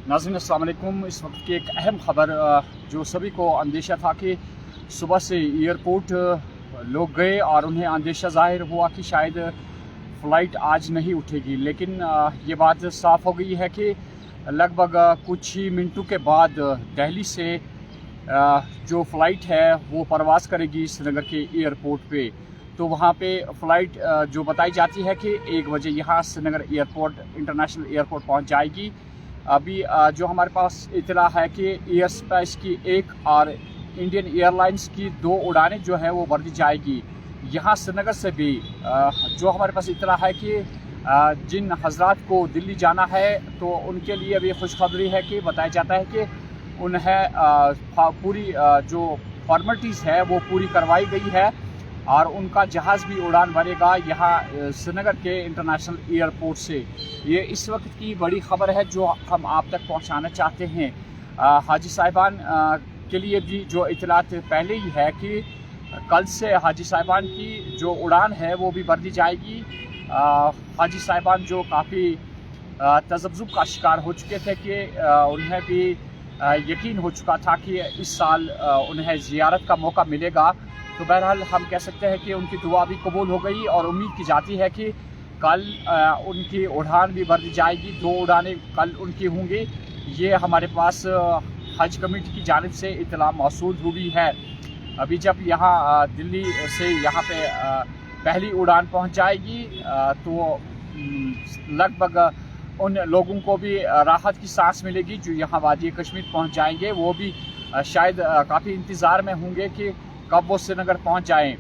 नाज़रीन अस्सलाम वालेकुम। इस वक्त की एक अहम खबर जो सभी को अंदेशा था कि सुबह से एयरपोर्ट लोग गए और उन्हें अंदेशा ज़ाहिर हुआ कि शायद फ़्लाइट आज नहीं उठेगी, लेकिन ये बात साफ़ हो गई है कि लगभग कुछ ही मिनटों के बाद दिल्ली से जो फ़्लाइट है वो परवाज़ करेगी श्रीनगर के एयरपोर्ट पे। तो वहाँ पे फ़्लाइट जो बताई जाती है कि 1 बजे यहाँ श्रीनगर एयरपोर्ट इंटरनेशनल एयरपोर्ट पहुँच जाएगी। अभी जो हमारे पास इतला है कि एयर स्पेस की 1 और इंडियन एयरलाइंस की 2 उड़ानें जो है वो वर्दी जाएगी यहाँ श्रीनगर से भी। जो हमारे पास इतला है कि जिन हजरात को दिल्ली जाना है तो उनके लिए अभी खुशखबरी है कि बताया जाता है कि उन्हें पूरी जो फॉर्मेलिटीज़ है वो पूरी करवाई गई है और उनका जहाज़ भी उड़ान भरेगा यहाँ श्रीनगर के इंटरनेशनल एयरपोर्ट से। ये इस वक्त की बड़ी ख़बर है जो हम आप तक पहुँचाना चाहते हैं। हाजी साहिबान के लिए भी जो इतलात पहले ही है कि कल से हाजी साहिबान की जो उड़ान है वो भी भर दी जाएगी। हाजी साहिबान जो काफ़ी तज़ब्ज़ुब का शिकार हो चुके थे कि उन्हें भी यकीन हो चुका था कि इस साल उन्हें ज़ियारत का मौका मिलेगा। तो बहरहाल हम कह सकते हैं कि उनकी दुआ भी कबूल हो गई और उम्मीद की जाती है कि कल उनकी उड़ान भी भर दी जाएगी। 2 उड़ानें कल उनकी होंगी। ये हमारे पास हज कमेटी की जानिब से इतला मौसूल हुई है। अभी जब यहाँ दिल्ली से यहाँ पे पहली उड़ान पहुँच जाएगी तो लगभग उन लोगों को भी राहत की सांस मिलेगी जो यहाँ वादी कश्मीर पहुँच जाएंगे। वो भी शायद काफ़ी इंतज़ार में होंगे कि कब वो श्रीनगर पहुँच जाएँ।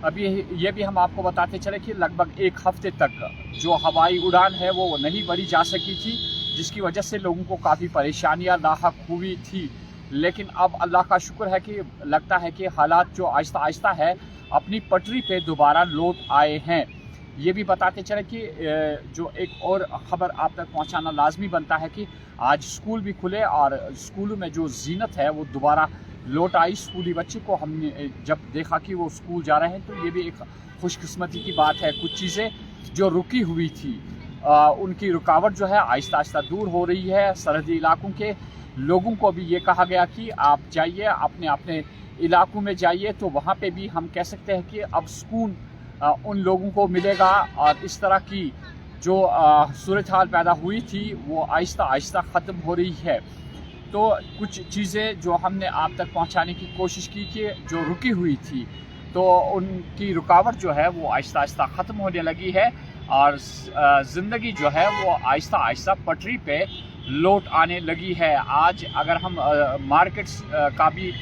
अभी ये भी हम आपको बताते चले कि लगभग 1 हफ्ते तक जो हवाई उड़ान है वो नहीं भरी जा सकी थी, जिसकी वजह से लोगों को काफ़ी परेशानियां लाहक हुई थी। लेकिन अब अल्लाह का शुक्र है कि लगता है कि हालात जो आहिस्ता आहिस्ता है अपनी पटरी पे दोबारा लौट आए हैं। ये भी बताते चले कि जो एक और ख़बर आप तक पहुंचाना लाजमी बनता है कि आज स्कूल भी खुले और स्कूलों में जो जीनत है वो दोबारा लौट आई। स्कूली बच्चे को हमने जब देखा कि वो स्कूल जा रहे हैं तो ये भी एक खुशकिस्मती की बात है। कुछ चीज़ें जो रुकी हुई थी उनकी रुकावट जो है आहिस्ता आहिस्ता दूर हो रही है। सरहदी इलाकों के लोगों को भी ये कहा गया कि आप जाइए अपने अपने इलाकों में जाइए, तो वहाँ पे भी हम कह सकते हैं कि अब सुकून उन लोगों को मिलेगा और इस तरह की जो सूरत हाल पैदा हुई थी वो आहिस्ता आहिस्ता ख़त्म हो रही है। तो कुछ चीज़ें जो हमने आप तक पहुंचाने की कोशिश की कि जो रुकी हुई थी तो उनकी रुकावट जो है वो आहिस्ता आहिस्ता ख़त्म होने लगी है और ज़िंदगी जो है वो आहिस्ता आहिस्ता पटरी पे लौट आने लगी है। आज अगर हम मार्केट्स का भी